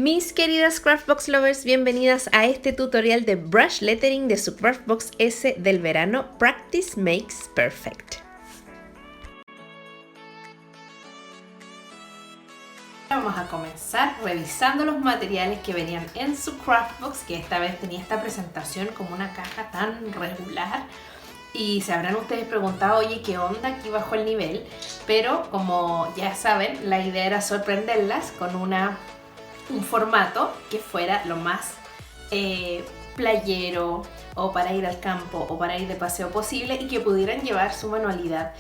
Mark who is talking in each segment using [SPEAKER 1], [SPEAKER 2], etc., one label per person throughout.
[SPEAKER 1] Mis queridas Craftbox Lovers, bienvenidas a este tutorial de brush lettering de su Craftbox S del verano. Practice makes perfect. Vamos a comenzar revisando los materiales que venían en su Craftbox, que esta vez tenía esta presentación como una caja tan regular. Y se habrán ustedes preguntado, oye, ¿qué onda? Aquí bajó el nivel. Pero como ya saben, la idea era sorprenderlas con un formato que fuera lo más playero o para ir al campo o para ir de paseo posible y que pudieran llevar su manualidad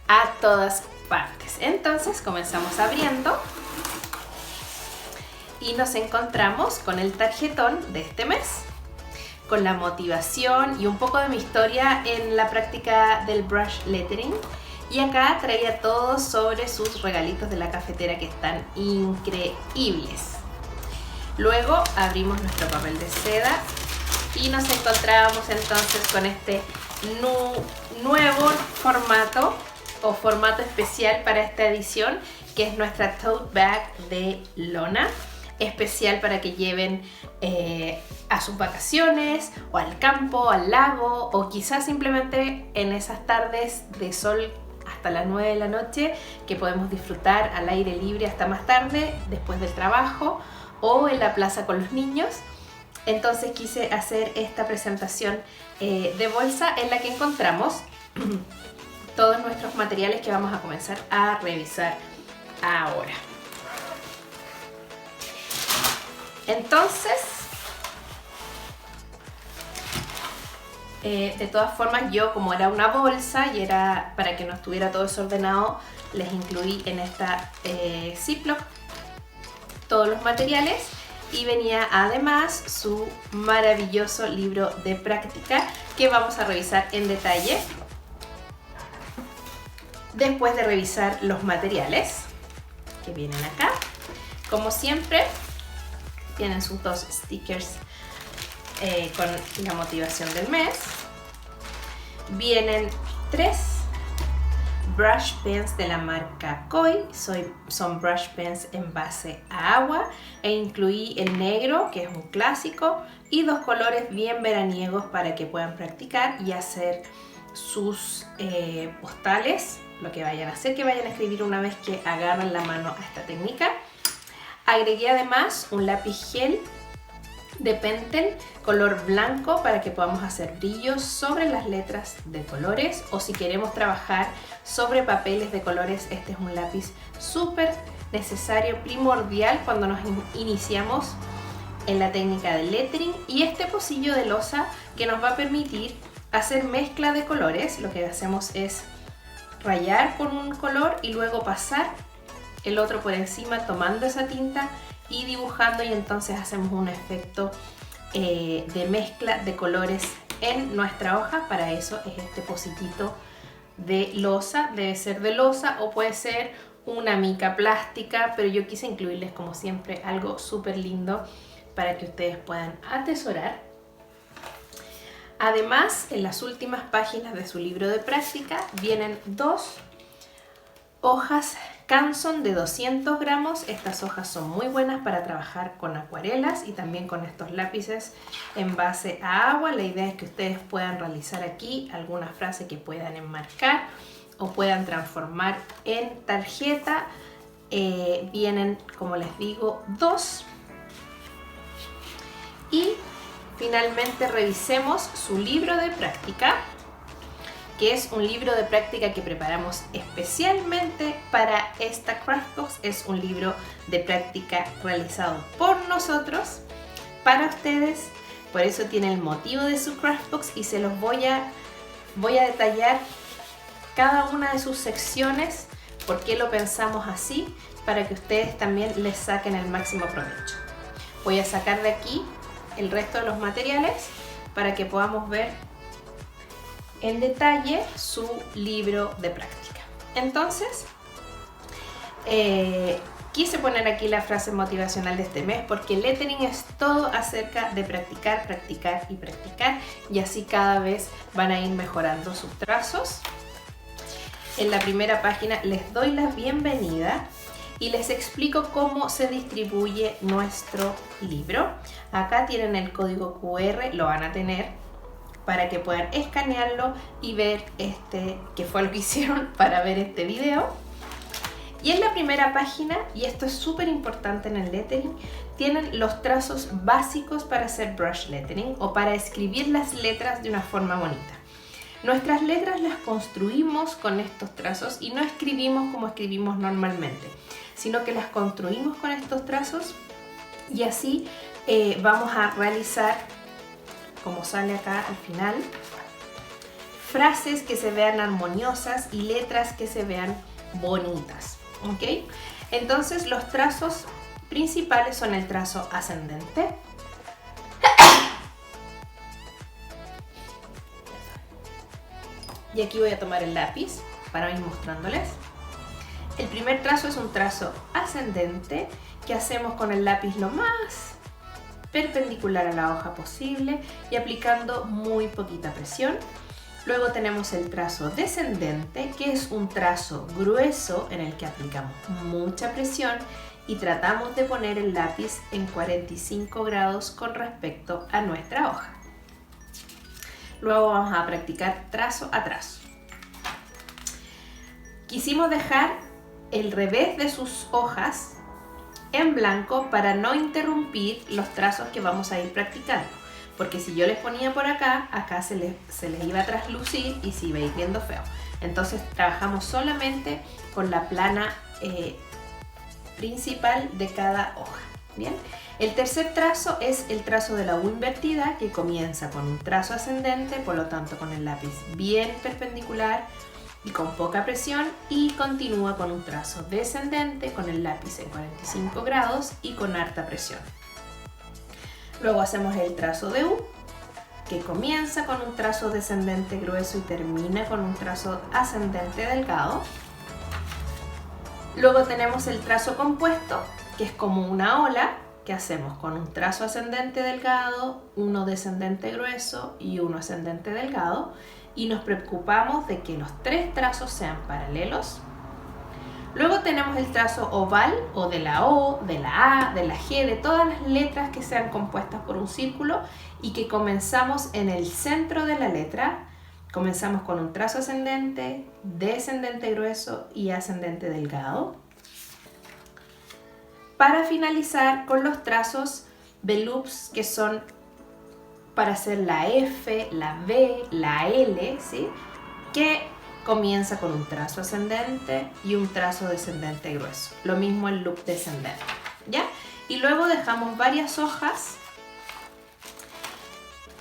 [SPEAKER 1] a todas partes. Entonces comenzamos abriendo y nos encontramos con el tarjetón de este mes, con la motivación y un poco de mi historia en la práctica del brush lettering. Y acá traía todo sobre sus regalitos de la cafetera que están increíbles. Luego abrimos nuestro papel de seda y nos encontrábamos entonces con este nuevo formato o formato especial para esta edición, que es nuestra tote bag de lona, especial para que lleven a sus vacaciones o al campo, al lago, o quizás simplemente en esas tardes de sol hasta las 9 de la noche que podemos disfrutar al aire libre hasta más tarde después del trabajo o en la plaza con los niños. Entonces quise hacer esta presentación de bolsa en la que encontramos todos nuestros materiales que vamos a comenzar a revisar ahora. Entonces, de todas formas, yo, como era una bolsa y era para que no estuviera todo desordenado, les incluí en esta Ziploc todos los materiales, y venía además su maravilloso libro de práctica que vamos a revisar en detalle después de revisar los materiales que vienen acá. Como siempre, tienen sus dos stickers con la motivación del mes. Vienen 3 brush pens de la marca Koi. Son brush pens en base a agua, e incluí el negro, que es un clásico, y 2 colores bien veraniegos para que puedan practicar y hacer sus postales, lo que vayan a hacer, que vayan a escribir una vez que agarran la mano a esta técnica. Agregué además un lápiz gel de Pentel color blanco para que podamos hacer brillos sobre las letras de colores, o si queremos trabajar sobre papeles de colores, este es un lápiz súper necesario, primordial cuando nos iniciamos en la técnica de lettering. Y este pocillo de loza que nos va a permitir hacer mezcla de colores. Lo que hacemos es rayar con un color y luego pasar el otro por encima tomando esa tinta y dibujando, y entonces hacemos un efecto de mezcla de colores en nuestra hoja. Para eso es este pocitito de loza. Debe ser de loza o puede ser una mica plástica, pero yo quise incluirles, como siempre, algo súper lindo para que ustedes puedan atesorar. Además, en las últimas páginas de su libro de práctica vienen 2 hojas Canson de 200 gramos. Estas hojas son muy buenas para trabajar con acuarelas y también con estos lápices en base a agua. La idea es que ustedes puedan realizar aquí alguna frase que puedan enmarcar o puedan transformar en tarjeta. Vienen, como les digo, 2. Y finalmente revisemos su libro de práctica, que es un libro de práctica que preparamos especialmente para esta Craftbox. Es un libro de práctica realizado por nosotros, para ustedes. Por eso tiene el motivo de su Craftbox, y se los voy a detallar cada una de sus secciones, por qué lo pensamos así, para que ustedes también les saquen el máximo provecho. Voy a sacar de aquí el resto de los materiales para que podamos ver en detalle su libro de práctica. Entonces, quise poner aquí la frase motivacional de este mes, porque lettering es todo acerca de practicar, practicar y practicar, y así cada vez van a ir mejorando sus trazos. En la primera página les doy la bienvenida y les explico cómo se distribuye nuestro libro. Acá tienen el código QR, lo van a tener para que puedan escanearlo y ver qué fue lo que hicieron para ver este video. Y en la primera página, y esto es súper importante en el lettering, tienen los trazos básicos para hacer brush lettering o para escribir las letras de una forma bonita. Nuestras letras las construimos con estos trazos y no escribimos como escribimos normalmente, sino que las construimos con estos trazos y así vamos a realizar, como sale acá al final, frases que se vean armoniosas y letras que se vean bonitas. ¿Ok? Entonces los trazos principales son el trazo ascendente, y aquí voy a tomar el lápiz para ir mostrándoles. El primer trazo es un trazo ascendente que hacemos con el lápiz lo más perpendicular a la hoja posible y aplicando muy poquita presión. Luego tenemos el trazo descendente, que es un trazo grueso en el que aplicamos mucha presión y tratamos de poner el lápiz en 45 grados con respecto a nuestra hoja. Luego vamos a practicar trazo a trazo. Quisimos dejar el revés de sus hojas en blanco para no interrumpir los trazos que vamos a ir practicando. Porque si yo les ponía por acá, se les iba a traslucir y se iba a ir viendo feo. Entonces trabajamos solamente con la plana principal de cada hoja. Bien. El tercer trazo es el trazo de la U invertida, que comienza con un trazo ascendente, por lo tanto con el lápiz bien perpendicular y con poca presión, y continúa con un trazo descendente con el lápiz en 45 grados y con harta presión. Luego hacemos el trazo de U, que comienza con un trazo descendente grueso y termina con un trazo ascendente delgado. Luego tenemos el trazo compuesto, que es como una ola, que hacemos con un trazo ascendente delgado, uno descendente grueso y uno ascendente delgado, y nos preocupamos de que los tres trazos sean paralelos. Luego tenemos el trazo oval, o de la O, de la A, de la G, de todas las letras que sean compuestas por un círculo y que comenzamos en el centro de la letra. Comenzamos con un trazo ascendente, descendente grueso y ascendente delgado. Para finalizar con los trazos veloops, que son para hacer la F, la B, la L, ¿sí? Que comienza con un trazo ascendente y un trazo descendente grueso. Lo mismo el loop descendente, ¿ya? Y luego dejamos varias hojas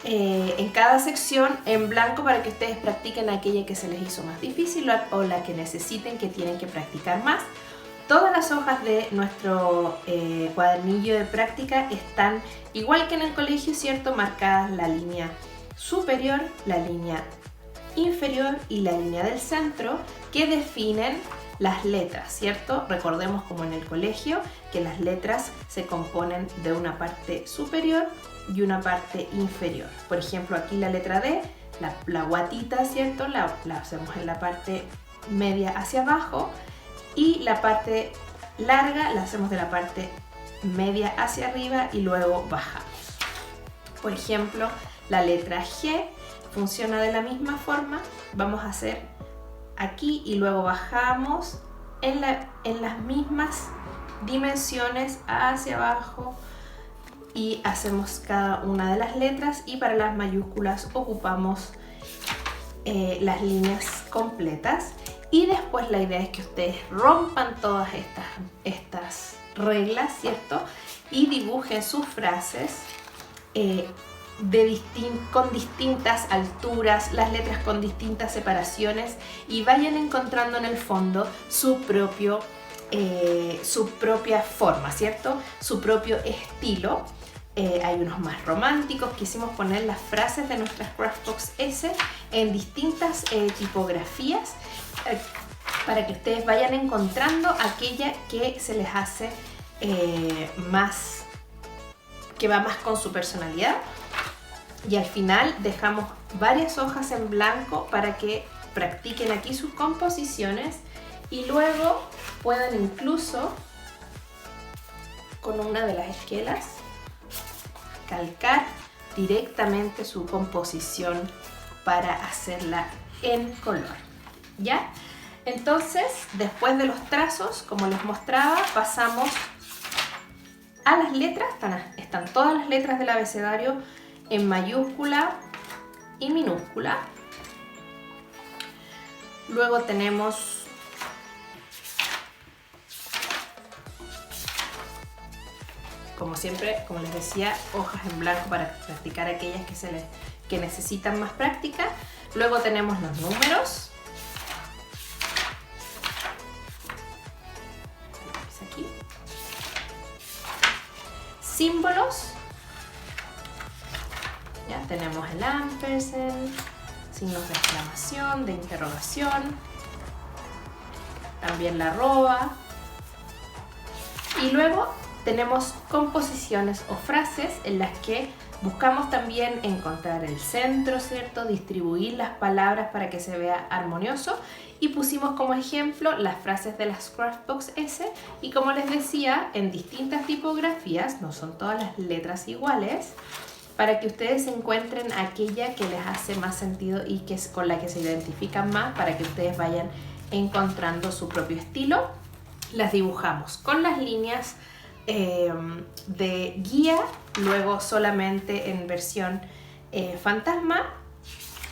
[SPEAKER 1] en cada sección en blanco para que ustedes practiquen aquella que se les hizo más difícil o la que necesiten, que tienen que practicar más. Todas las hojas de nuestro cuadernillo de práctica están, igual que en el colegio, ¿cierto?, marcadas la línea superior, la línea inferior y la línea del centro, que definen las letras, ¿cierto? Recordemos, como en el colegio, que las letras se componen de una parte superior y una parte inferior. Por ejemplo, aquí la letra D, la guatita, ¿cierto?, la hacemos en la parte media hacia abajo, y la parte larga la hacemos de la parte media hacia arriba y luego bajamos. Por ejemplo, la letra G funciona de la misma forma. Vamos a hacer aquí y luego bajamos en las mismas dimensiones hacia abajo y hacemos cada una de las letras, y para las mayúsculas ocupamos las líneas completas. Y después la idea es que ustedes rompan todas estas reglas, ¿cierto? Y dibujen sus frases con distintas alturas, las letras con distintas separaciones, y vayan encontrando en el fondo su propia forma, ¿cierto? Su propio estilo. Hay unos más románticos. Quisimos poner las frases de nuestras Craftbox S en distintas tipografías para que ustedes vayan encontrando aquella que se les hace que va más con su personalidad. Y al final dejamos varias hojas en blanco para que practiquen aquí sus composiciones, y luego puedan incluso con una de las esquelas calcar directamente su composición para hacerla en color, ¿ya? Entonces, después de los trazos, como les mostraba, pasamos a las letras. Están todas las letras del abecedario en mayúscula y minúscula. Luego tenemos como siempre, como les decía, hojas en blanco para practicar aquellas que necesitan más práctica. Luego tenemos los números. Aquí. Símbolos. Ya tenemos el ampersand, signos de exclamación, de interrogación, también la arroba. Y luego tenemos composiciones o frases en las que buscamos también encontrar el centro, ¿cierto? Distribuir las palabras para que se vea armonioso. Y pusimos como ejemplo las frases de las Craftbox S. Y como les decía, en distintas tipografías, no son todas las letras iguales, para que ustedes encuentren aquella que les hace más sentido y que es con la que se identifican más, para que ustedes vayan encontrando su propio estilo. Las dibujamos con las líneas de guía, luego solamente en versión fantasma,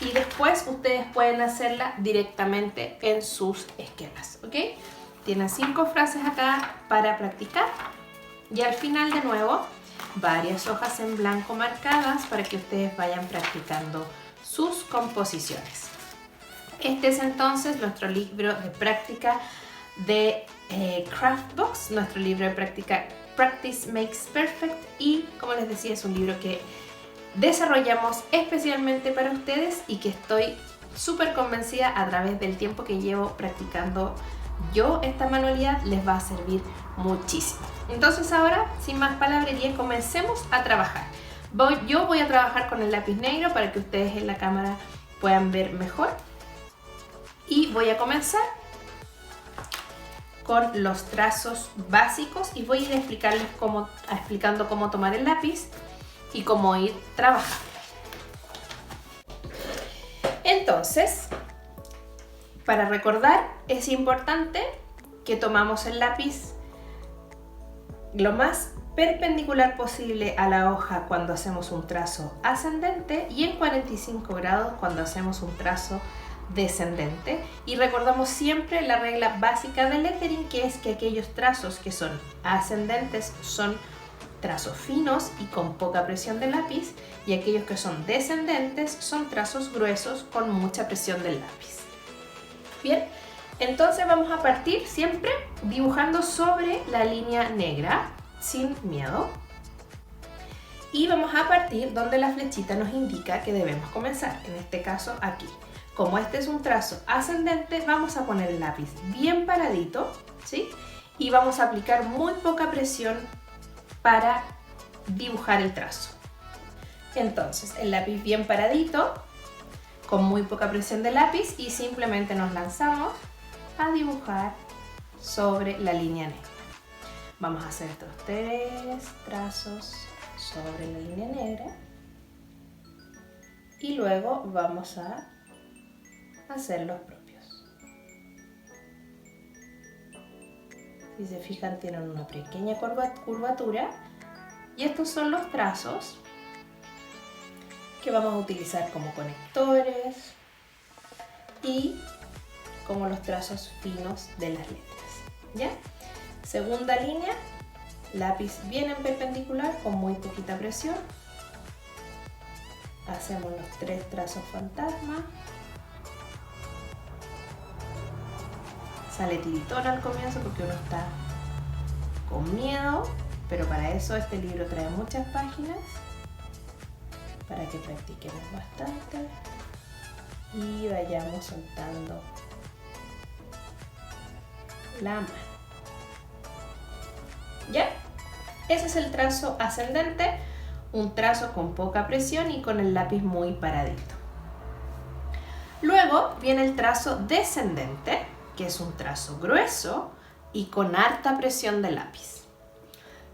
[SPEAKER 1] y después ustedes pueden hacerla directamente en sus esquelas, ¿ok? Tienen 5 frases acá para practicar y al final de nuevo varias hojas en blanco marcadas para que ustedes vayan practicando sus composiciones. Este es entonces nuestro libro de práctica de Craftbox, nuestro libro de práctica Practice Makes Perfect, y como les decía, es un libro que desarrollamos especialmente para ustedes y que estoy súper convencida a través del tiempo que llevo practicando yo esta manualidad les va a servir muchísimo. Entonces ahora, sin más palabrería, comencemos a trabajar. Yo voy a trabajar con el lápiz negro para que ustedes en la cámara puedan ver mejor, y voy a comenzar con los trazos básicos y voy a ir explicando cómo tomar el lápiz y cómo ir trabajando. Entonces, para recordar, es importante que tomamos el lápiz lo más perpendicular posible a la hoja cuando hacemos un trazo ascendente y en 45 grados cuando hacemos un trazo descendente, y recordamos siempre la regla básica del lettering, que es que aquellos trazos que son ascendentes son trazos finos y con poca presión del lápiz, y aquellos que son descendentes son trazos gruesos con mucha presión del lápiz. Bien, entonces vamos a partir siempre dibujando sobre la línea negra sin miedo, y vamos a partir donde la flechita nos indica que debemos comenzar, en este caso aquí. Como este es un trazo ascendente, vamos a poner el lápiz bien paradito, ¿sí? Y vamos a aplicar muy poca presión para dibujar el trazo. Entonces, el lápiz bien paradito, con muy poca presión de lápiz, y simplemente nos lanzamos a dibujar sobre la línea negra. Vamos a hacer estos 3 trazos sobre la línea negra y luego vamos a hacer los propios. Si se fijan, tienen una pequeña curvatura, y estos son los trazos que vamos a utilizar como conectores y como los trazos finos de las letras, ¿ya? Segunda línea, lápiz bien en perpendicular con muy poquita presión. Hacemos los 3 trazos fantasma. Sale tiritón al comienzo porque uno está con miedo, pero para eso este libro trae muchas páginas para que practiquemos bastante y vayamos soltando la mano. ¿Ya? Ese es el trazo ascendente, un trazo con poca presión y con el lápiz muy paradito. Luego viene el trazo descendente, que es un trazo grueso y con harta presión de lápiz.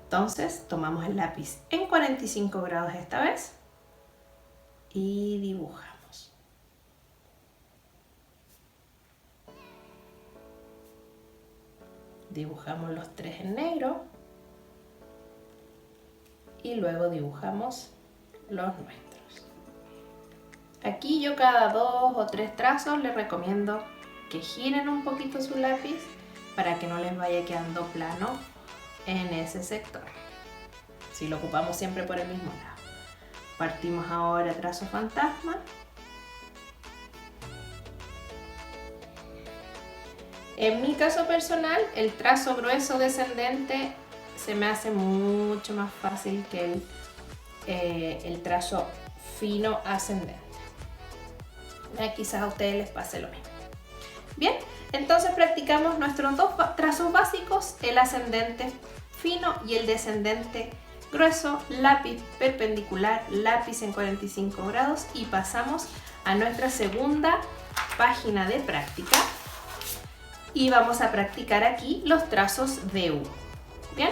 [SPEAKER 1] Entonces tomamos el lápiz en 45 grados esta vez y dibujamos. Dibujamos los tres en negro y luego dibujamos los nuestros. Aquí yo cada 2 o 3 trazos les recomiendo que giren un poquito su lápiz para que no les vaya quedando plano en ese sector. Si lo ocupamos siempre por el mismo lado. Partimos ahora trazo fantasma. En mi caso personal, el trazo grueso descendente se me hace mucho más fácil que el trazo fino ascendente. Quizás a ustedes les pase lo mismo. Bien, entonces practicamos nuestros dos trazos básicos, el ascendente fino y el descendente grueso, lápiz perpendicular, lápiz en 45 grados y pasamos a nuestra segunda página de práctica y vamos a practicar aquí los trazos de U. Bien,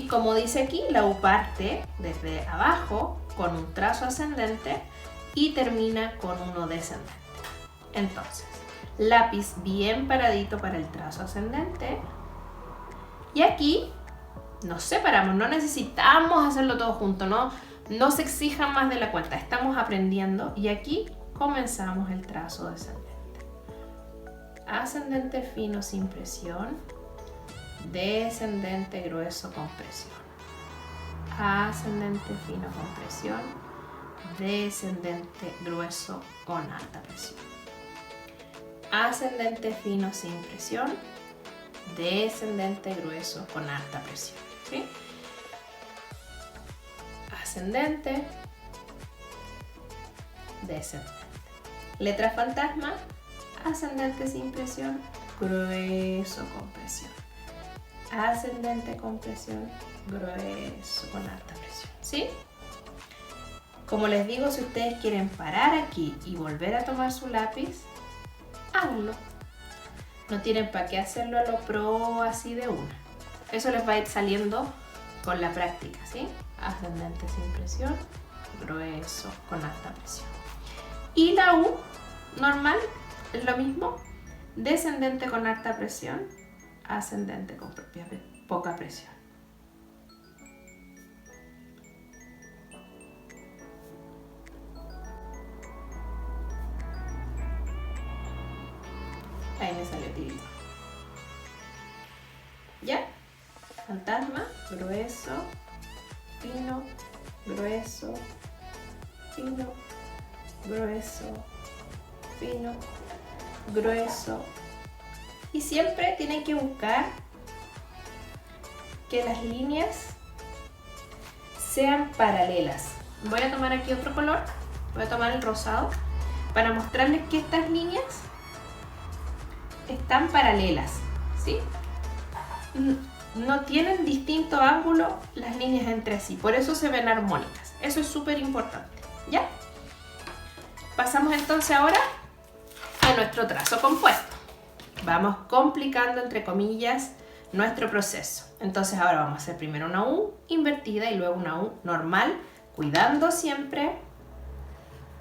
[SPEAKER 1] como dice aquí, la U parte desde abajo con un trazo ascendente y termina con uno descendente. Entonces, lápiz bien paradito para el trazo ascendente y aquí nos separamos, no necesitamos hacerlo todo junto, no se exijan más de la cuenta, estamos aprendiendo y aquí comenzamos el trazo descendente. Ascendente fino sin presión, descendente grueso con presión. Ascendente fino con presión, descendente grueso con alta presión. Ascendente fino sin presión, descendente grueso con alta presión. ¿Sí? Ascendente, descendente. Letra fantasma, ascendente sin presión, grueso con presión. Ascendente con presión, grueso con alta presión. ¿Sí? Como les digo, si ustedes quieren parar aquí y volver a tomar su lápiz, háganlo. No tienen para qué hacerlo a lo pro así de una. Eso les va a ir saliendo con la práctica, ¿sí? Ascendente sin presión, grueso con alta presión. Y la U normal es lo mismo, descendente con alta presión, ascendente con poca presión. Ahí me salió tirito. ¿Ya? Fantasma, grueso, fino, grueso, fino, grueso, fino, grueso. Y siempre tienen que buscar que las líneas sean paralelas. Voy a tomar aquí otro color, voy a tomar el rosado, para mostrarles que estas líneas están paralelas, ¿sí? No tienen distinto ángulo las líneas entre sí, por eso se ven armónicas. Eso es súper importante, ¿ya? Pasamos entonces ahora a nuestro trazo compuesto. Vamos complicando, entre comillas, nuestro proceso. Entonces ahora vamos a hacer primero una U invertida y luego una U normal, cuidando siempre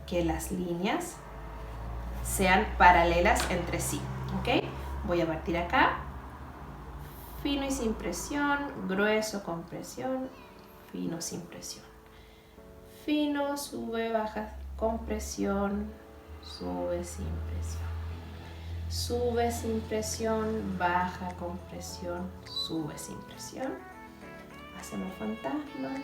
[SPEAKER 1] que las líneas sean paralelas entre sí, ¿ok? Voy a partir acá, fino y sin presión, grueso con presión, fino sin presión. Fino, sube, baja con presión, sube sin presión. Sube sin presión, baja con presión, sube sin presión. Hacemos fantasma.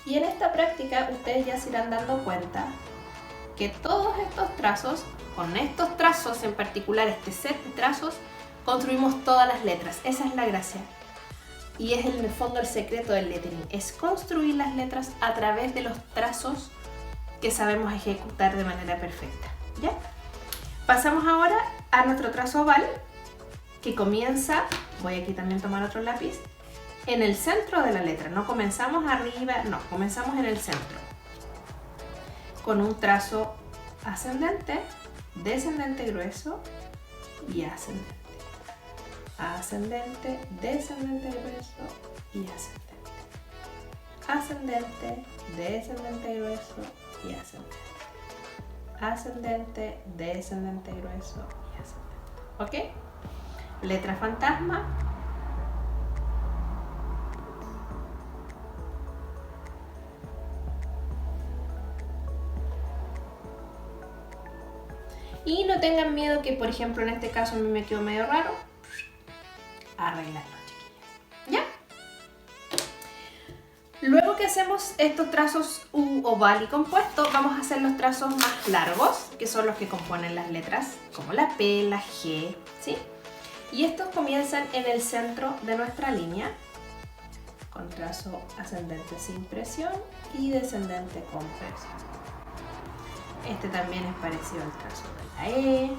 [SPEAKER 1] Y en esta práctica ustedes ya se irán dando cuenta que todos estos trazos, con estos trazos en particular, este set de trazos, construimos todas las letras. Esa es la gracia. Y es en el fondo el secreto del lettering, es construir las letras a través de los trazos que sabemos ejecutar de manera perfecta. ¿Ya? Pasamos ahora a nuestro trazo oval, que comienza, voy aquí también a tomar otro lápiz, en el centro de la letra. No comenzamos arriba, no, comenzamos en el centro. Con un trazo ascendente, descendente grueso y ascendente. Ascendente, descendente grueso y ascendente. Ascendente, descendente grueso y ascendente. Ascendente, descendente grueso y ascendente. ¿Ok? Letra fantasma. Y no tengan miedo que, por ejemplo, en este caso a mí me quedó medio raro. Arreglarlo, chiquillas. ¿Ya? Luego que hacemos estos trazos U, oval y compuesto, vamos a hacer los trazos más largos, que son los que componen las letras, como la P, la G, ¿sí? Y estos comienzan en el centro de nuestra línea, con trazo ascendente sin presión y descendente con presión. Este también es parecido al trazo de la E.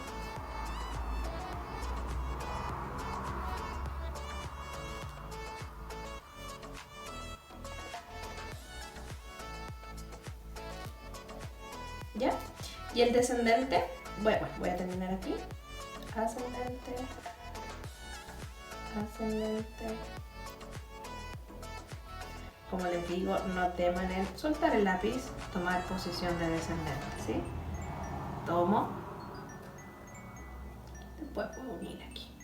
[SPEAKER 1] ¿Ya? Y el descendente, bueno, voy a terminar aquí. Ascendente, ascendente. Como les digo, no teman en soltar el lápiz, tomar posición de descendente, ¿sí? Tomo. Después puedo unir aquí.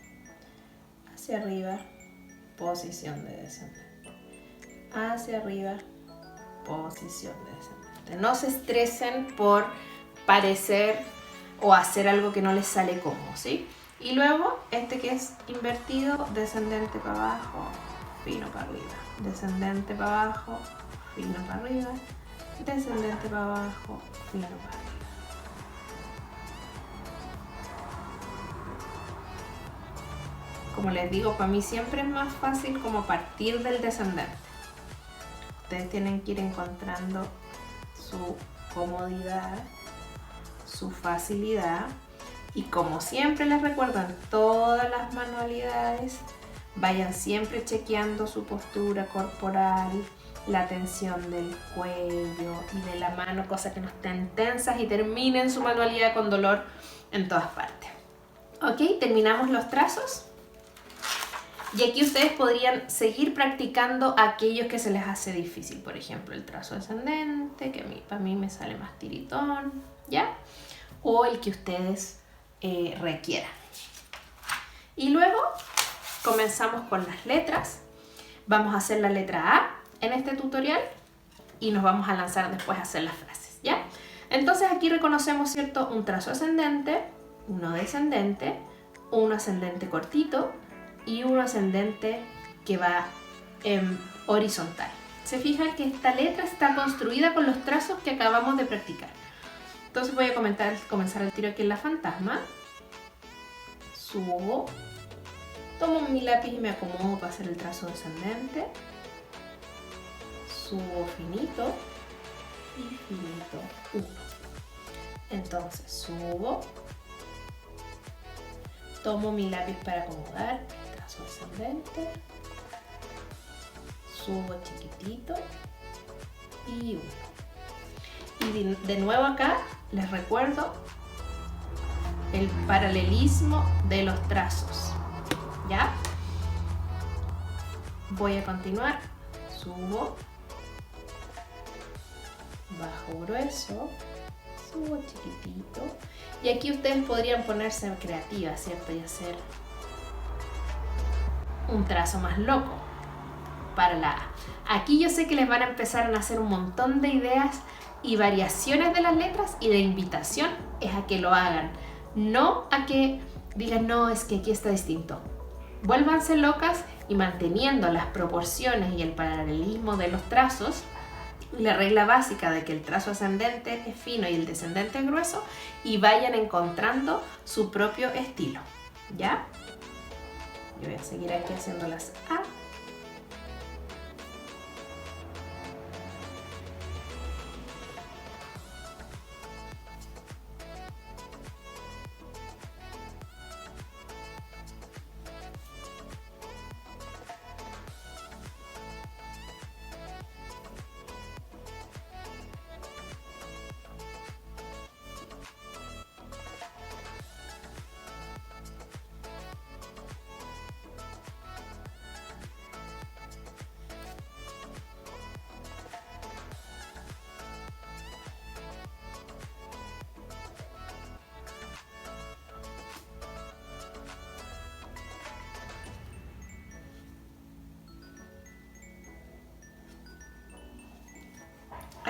[SPEAKER 1] Hacia arriba, posición de descendente. Hacia arriba, posición de descendente. No se estresen por parecer o hacer algo que no les sale cómodo, ¿sí? Y luego, este que es invertido, descendente para abajo, fino para arriba. Descendente para abajo, fino para arriba. Descendente para abajo, fino para arriba. Como les digo, para mí siempre es más fácil como partir del descendente. Ustedes tienen que ir encontrando su comodidad, su facilidad. Y como siempre les recuerdo en todas las manualidades, vayan siempre chequeando su postura corporal, la tensión del cuello y de la mano, cosas que no estén tensas y terminen su manualidad con dolor en todas partes. Ok, terminamos los trazos. Y aquí ustedes podrían seguir practicando aquellos que se les hace difícil. Por ejemplo, el trazo descendente, que para mí me sale más tiritón, ¿ya? O el que ustedes requieran. Y luego comenzamos con las letras. Vamos a hacer la letra A en este tutorial y nos vamos a lanzar después a hacer las frases, ¿ya? Entonces aquí reconocemos, ¿cierto? Un trazo ascendente, uno descendente, uno ascendente cortito y uno ascendente que va en horizontal. Se fijan que esta letra está construida con los trazos que acabamos de practicar. Entonces voy a comenzar el tiro aquí en la fantasma. Subo. Tomo mi lápiz y me acomodo para hacer el trazo descendente. Subo finito y finito 1. Entonces subo. Tomo mi lápiz para acomodar el trazo descendente. Subo chiquitito y 1. Y de nuevo acá les recuerdo el paralelismo de los trazos, ¿ya? Voy a continuar. Subo, bajo grueso, subo chiquitito. Y aquí ustedes podrían ponerse creativas, ¿cierto? Y hacer un trazo más loco para la A. Aquí yo sé que les van a empezar a nacer un montón de ideas y variaciones de las letras, y la invitación es a que lo hagan, no a que digan, no, es que aquí está distinto. Vuélvanse locas y manteniendo las proporciones y el paralelismo de los trazos, la regla básica de que el trazo ascendente es fino y el descendente es grueso, y vayan encontrando su propio estilo, ¿ya? Yo voy a seguir aquí haciendo las A.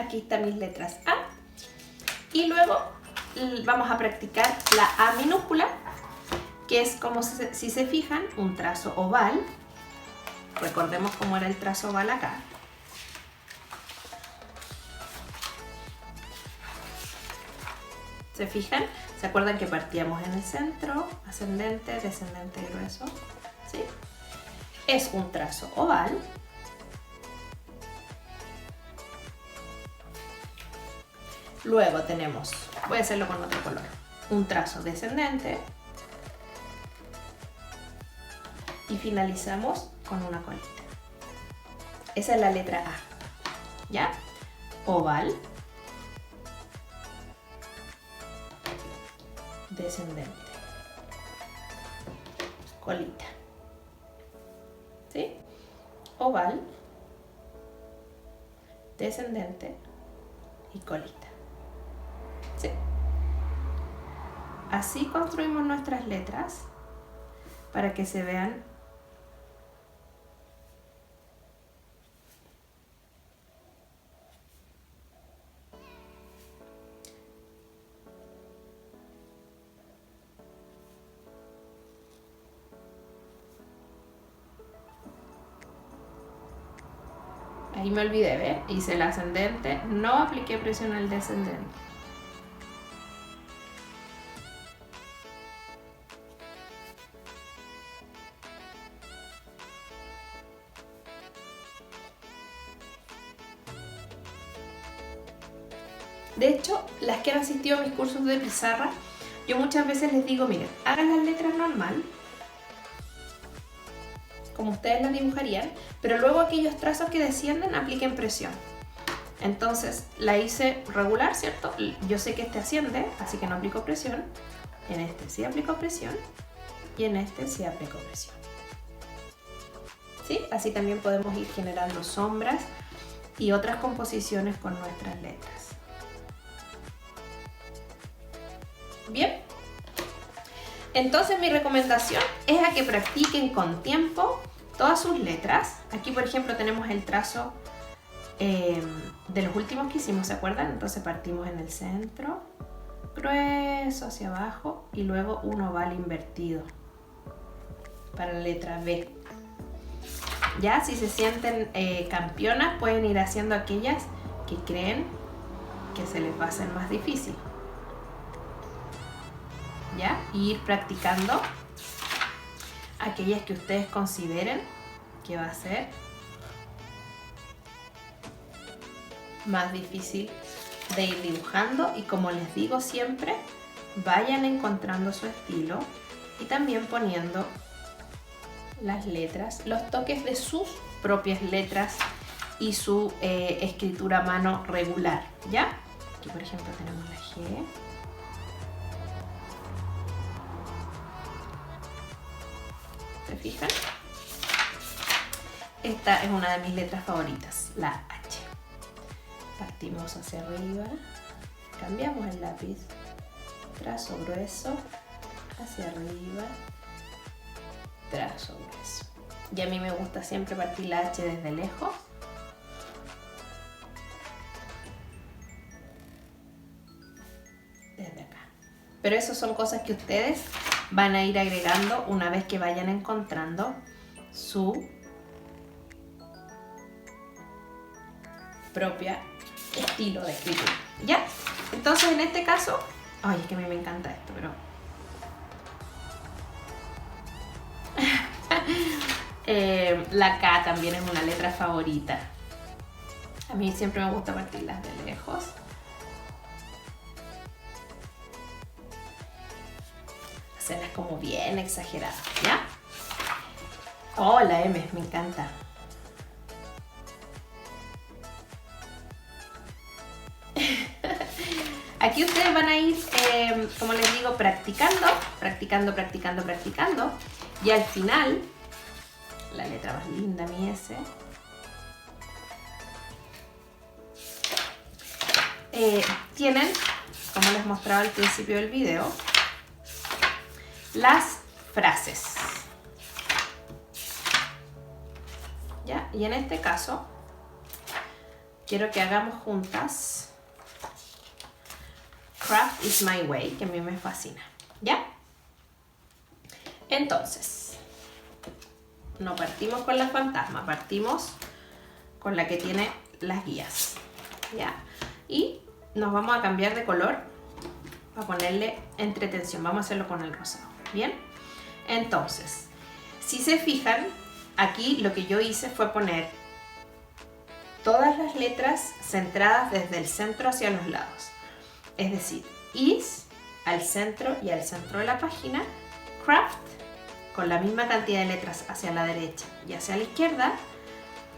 [SPEAKER 1] aquí están mis letras A. Y luego vamos a practicar la A minúscula, que es como si se fijan, un trazo oval. Recordemos cómo era el trazo oval acá. ¿Se fijan? ¿Se acuerdan que partíamos en el centro? Ascendente, descendente, grueso. ¿Sí? Es un trazo oval. Luego tenemos, voy a hacerlo con otro color, un trazo descendente. Y finalizamos con una colita. Esa es la letra A. ¿Ya? Oval. Descendente. Colita. ¿Sí? Oval. Descendente. Y colita. ¿Sí? Así construimos nuestras letras para que se vean ahí me olvidé, ¿ve? Hice el ascendente, no apliqué presión al descendente. De hecho, las que han asistido a mis cursos de pizarra, yo muchas veces les digo, miren, hagan las letras normal, como ustedes las dibujarían, pero luego aquellos trazos que descienden apliquen presión. Entonces la hice regular, ¿cierto? Yo sé que este asciende, así que no aplico presión. En este sí aplico presión y en este sí aplico presión. ¿Sí? Así también podemos ir generando sombras y otras composiciones con nuestras letras. Bien, entonces mi recomendación es a que practiquen con tiempo todas sus letras. Aquí por ejemplo tenemos el trazo de los últimos que hicimos, ¿se acuerdan? Entonces partimos en el centro, grueso hacia abajo y luego un oval invertido para la letra B. Ya, si se sienten campeonas, pueden ir haciendo aquellas que creen que se les va a hacer más difícil. ¿Ya? Y ir practicando aquellas que ustedes consideren que va a ser más difícil de ir dibujando. Y como les digo siempre, vayan encontrando su estilo y también poniendo las letras, los toques de sus propias letras y su escritura a mano regular. ¿Ya? Aquí por ejemplo tenemos la G. ¿Se fijan? Esta es una de mis letras favoritas, la H. Partimos hacia arriba, cambiamos el lápiz, trazo grueso, hacia arriba, trazo grueso. Y a mí me gusta siempre partir la H desde lejos. Desde acá. Pero eso son cosas que ustedes van a ir agregando una vez que vayan encontrando su propia estilo de escritura. ¿Ya? Entonces en este caso, ay, es que a mí me encanta esto, pero la K también es una letra favorita. A mí siempre me gusta partirlas de lejos. Hacerlas como bien exageradas, ¿ya? Oh, la M, me encanta. Aquí ustedes van a ir, como les digo, practicando. Y al final, la letra más linda, mi S. Tienen, como les mostraba al principio del video, las frases. ¿Ya? Y en este caso quiero que hagamos juntas Craft is my way, que a mí me fascina, ¿ya? Entonces, no partimos con la fantasma, partimos con la que tiene las guías, ¿ya? Y nos vamos a cambiar de color para ponerle entretención. Vamos a hacerlo con el rosado, ¿bien? Entonces, si se fijan, aquí lo que yo hice fue poner todas las letras centradas desde el centro hacia los lados. Es decir, is al centro y al centro de la página, craft con la misma cantidad de letras hacia la derecha y hacia la izquierda,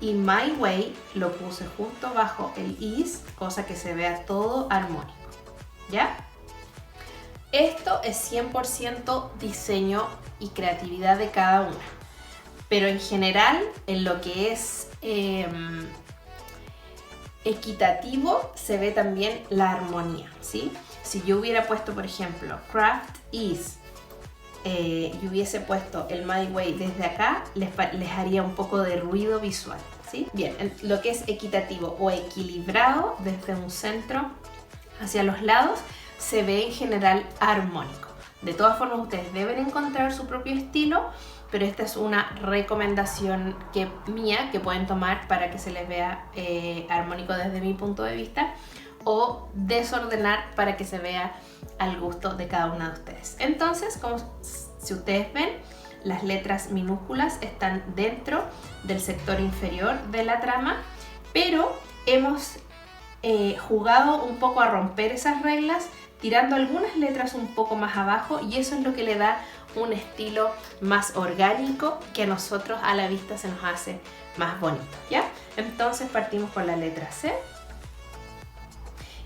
[SPEAKER 1] y my way lo puse justo bajo el is, cosa que se vea todo armónico, ¿ya? Esto es 100% diseño y creatividad de cada una, pero en general en lo que es equitativo se ve también la armonía, ¿sí? Si yo hubiera puesto, por ejemplo, craft is y hubiese puesto el my way desde acá, les haría un poco de ruido visual, ¿sí? Bien, lo que es equitativo o equilibrado desde un centro hacia los lados se ve en general armónico. De todas formas, ustedes deben encontrar su propio estilo, pero esta es una recomendación mía que pueden tomar para que se les vea armónico desde mi punto de vista, o desordenar para que se vea al gusto de cada una de ustedes. Entonces, como si ustedes ven, las letras minúsculas están dentro del sector inferior de la trama, pero hemos jugado un poco a romper esas reglas, tirando algunas letras un poco más abajo, y eso es lo que le da un estilo más orgánico que a nosotros a la vista se nos hace más bonito, ¿ya? Entonces partimos con la letra C.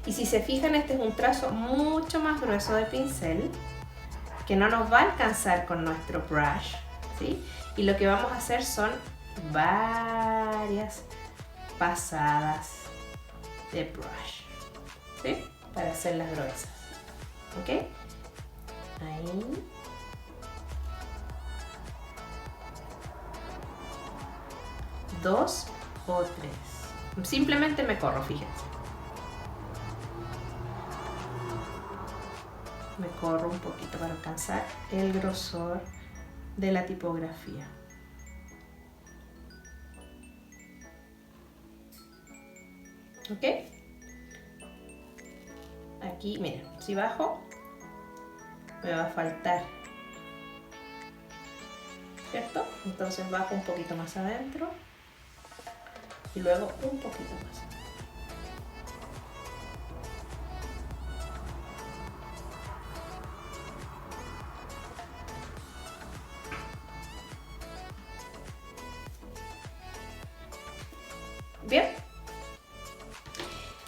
[SPEAKER 1] Y si se fijan, este es un trazo mucho más grueso de pincel que no nos va a alcanzar con nuestro brush, ¿sí? Y lo que vamos a hacer son varias pasadas de brush, ¿sí? Para hacerlas gruesas, ¿ok? Ahí. Dos o tres. Simplemente me corro, fíjense. Me corro un poquito para alcanzar el grosor de la tipografía. ¿Ok? Aquí, miren, si bajo, me va a faltar, ¿cierto? Entonces bajo un poquito más adentro y luego un poquito más. Bien,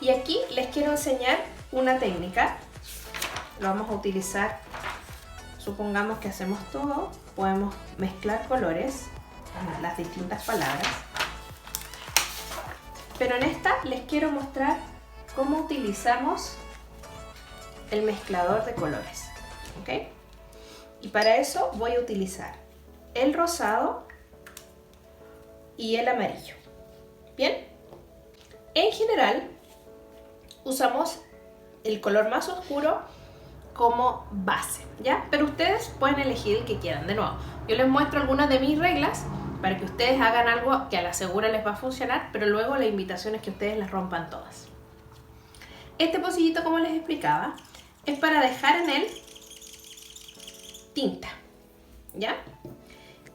[SPEAKER 1] y aquí les quiero enseñar una técnica. Lo vamos a utilizar, supongamos que hacemos todo, podemos mezclar colores en las distintas palabras, pero en esta les quiero mostrar cómo utilizamos el mezclador de colores, ¿ok? Y para eso voy a utilizar el rosado y el amarillo. Bien, en general usamos el color más oscuro como base, ¿ya? Pero ustedes pueden elegir el que quieran. De nuevo, yo les muestro algunas de mis reglas para que ustedes hagan algo que a la segura les va a funcionar, pero luego la invitación es que ustedes las rompan todas. Este pocillito, como les explicaba, es para dejar en él tinta, ¿ya?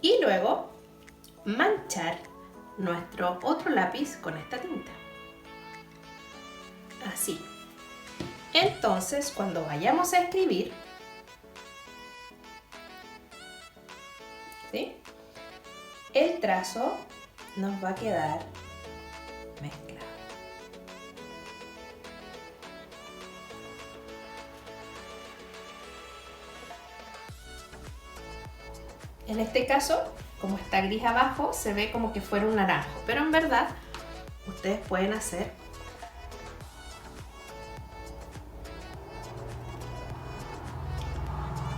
[SPEAKER 1] Y luego manchar nuestro otro lápiz con esta tinta. Así. Entonces, cuando vayamos a escribir, ¿sí?, el trazo nos va a quedar mezclado. En este caso, como está gris abajo, se ve como que fuera un naranjo, pero en verdad ustedes pueden hacer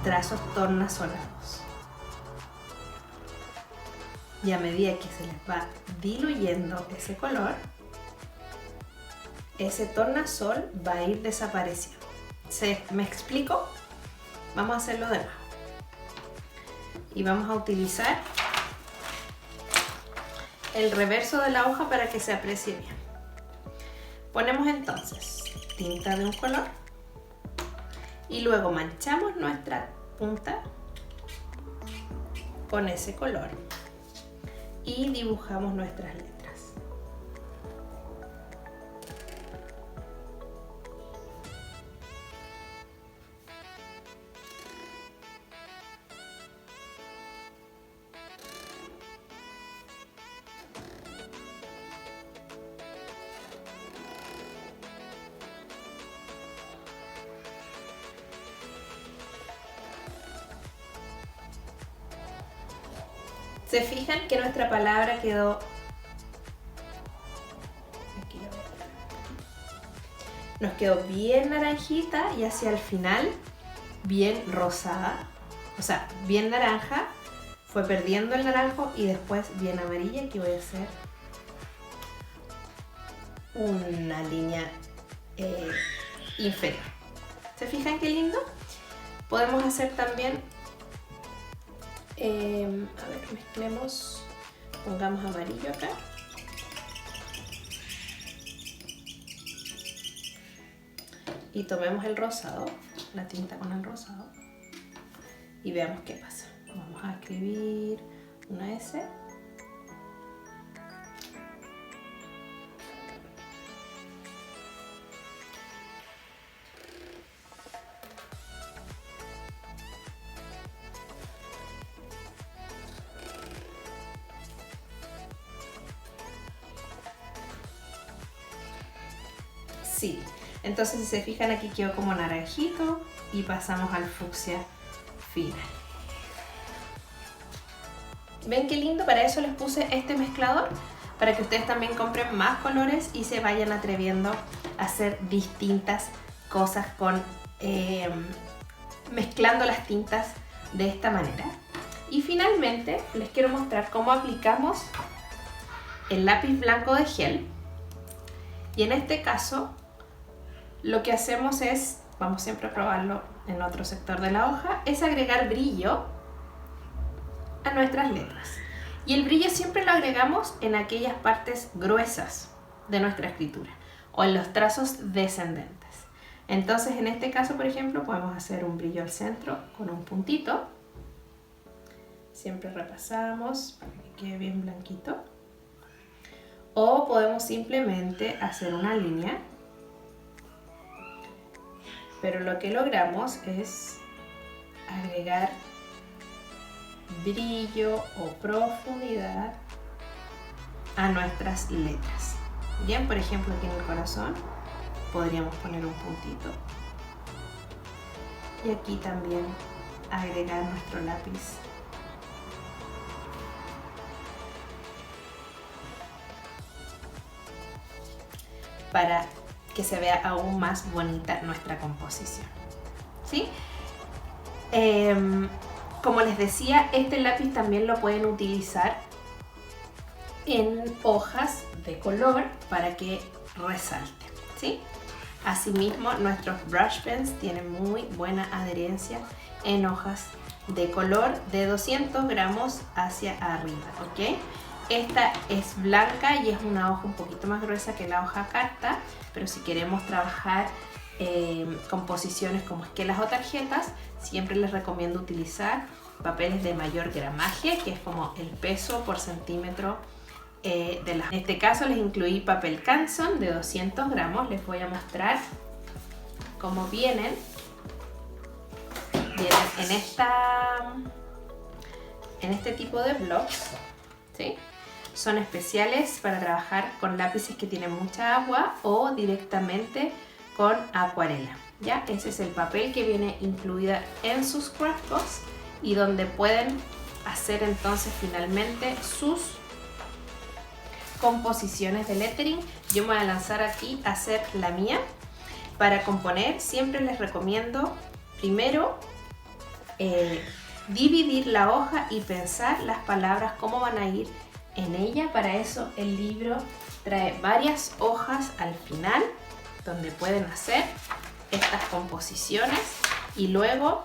[SPEAKER 1] trazos tornasolados. Y a medida que se les va diluyendo ese color, ese tornasol va a ir desapareciendo. ¿Me explico? Vamos a hacerlo de nuevo. Y vamos a utilizar el reverso de la hoja para que se aprecie bien. Ponemos entonces tinta de un color y luego manchamos nuestra punta con ese color y dibujamos nuestras letras. ¿Se fijan que nuestra palabra quedó? Aquí lo veo. Nos quedó bien naranjita y hacia el final bien rosada, o sea, bien naranja, fue perdiendo el naranjo y después bien amarilla. Aquí voy a hacer una línea inferior. ¿Se fijan qué lindo? Podemos hacer también, a ver, mezclemos, pongamos amarillo acá. Y tomemos el rosado, la tinta con el rosado, y veamos qué pasa. Vamos a escribir una S. Sí, entonces si se fijan aquí quedó como naranjito y pasamos al fucsia final. ¿Ven qué lindo? Para eso les puse este mezclador, para que ustedes también compren más colores y se vayan atreviendo a hacer distintas cosas con mezclando las tintas de esta manera. Y finalmente les quiero mostrar cómo aplicamos el lápiz blanco de gel. Y en este caso lo que hacemos es, vamos siempre a probarlo en otro sector de la hoja, es agregar brillo a nuestras letras. Y el brillo siempre lo agregamos en aquellas partes gruesas de nuestra escritura o en los trazos descendentes. Entonces en este caso, por ejemplo, podemos hacer un brillo al centro con un puntito. Siempre repasamos para que quede bien blanquito. O podemos simplemente hacer una línea. Pero lo que logramos es agregar brillo o profundidad a nuestras letras. Bien, por ejemplo, aquí en el corazón podríamos poner un puntito. Y aquí también agregar nuestro lápiz. Para que se vea aún más bonita nuestra composición. ¿Sí? Como les decía, este lápiz también lo pueden utilizar en hojas de color para que resalte. ¿Sí? Asimismo, nuestros brush pens tienen muy buena adherencia en hojas de color de 200 gramos hacia arriba. ¿Ok? Esta es blanca y es una hoja un poquito más gruesa que la hoja carta, pero si queremos trabajar composiciones como esquelas o tarjetas, siempre les recomiendo utilizar papeles de mayor gramaje, que es como el peso por centímetro de la... En este caso les incluí papel Canson de 200 gramos, les voy a mostrar cómo vienen. Vienen en este tipo de blocks, ¿sí? Son especiales para trabajar con lápices que tienen mucha agua o directamente con acuarela. ¿Ya? Ese es el papel que viene incluida en sus scrapbooks y donde pueden hacer entonces finalmente sus composiciones de lettering. Yo me voy a lanzar aquí a hacer la mía. Para componer siempre les recomiendo primero dividir la hoja y pensar las palabras cómo van a ir en ella. Para eso el libro trae varias hojas al final donde pueden hacer estas composiciones y luego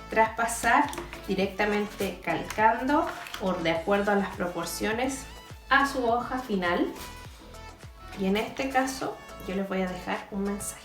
[SPEAKER 1] traspasar directamente calcando o de acuerdo a las proporciones a su hoja final. Y en este caso yo les voy a dejar un mensaje.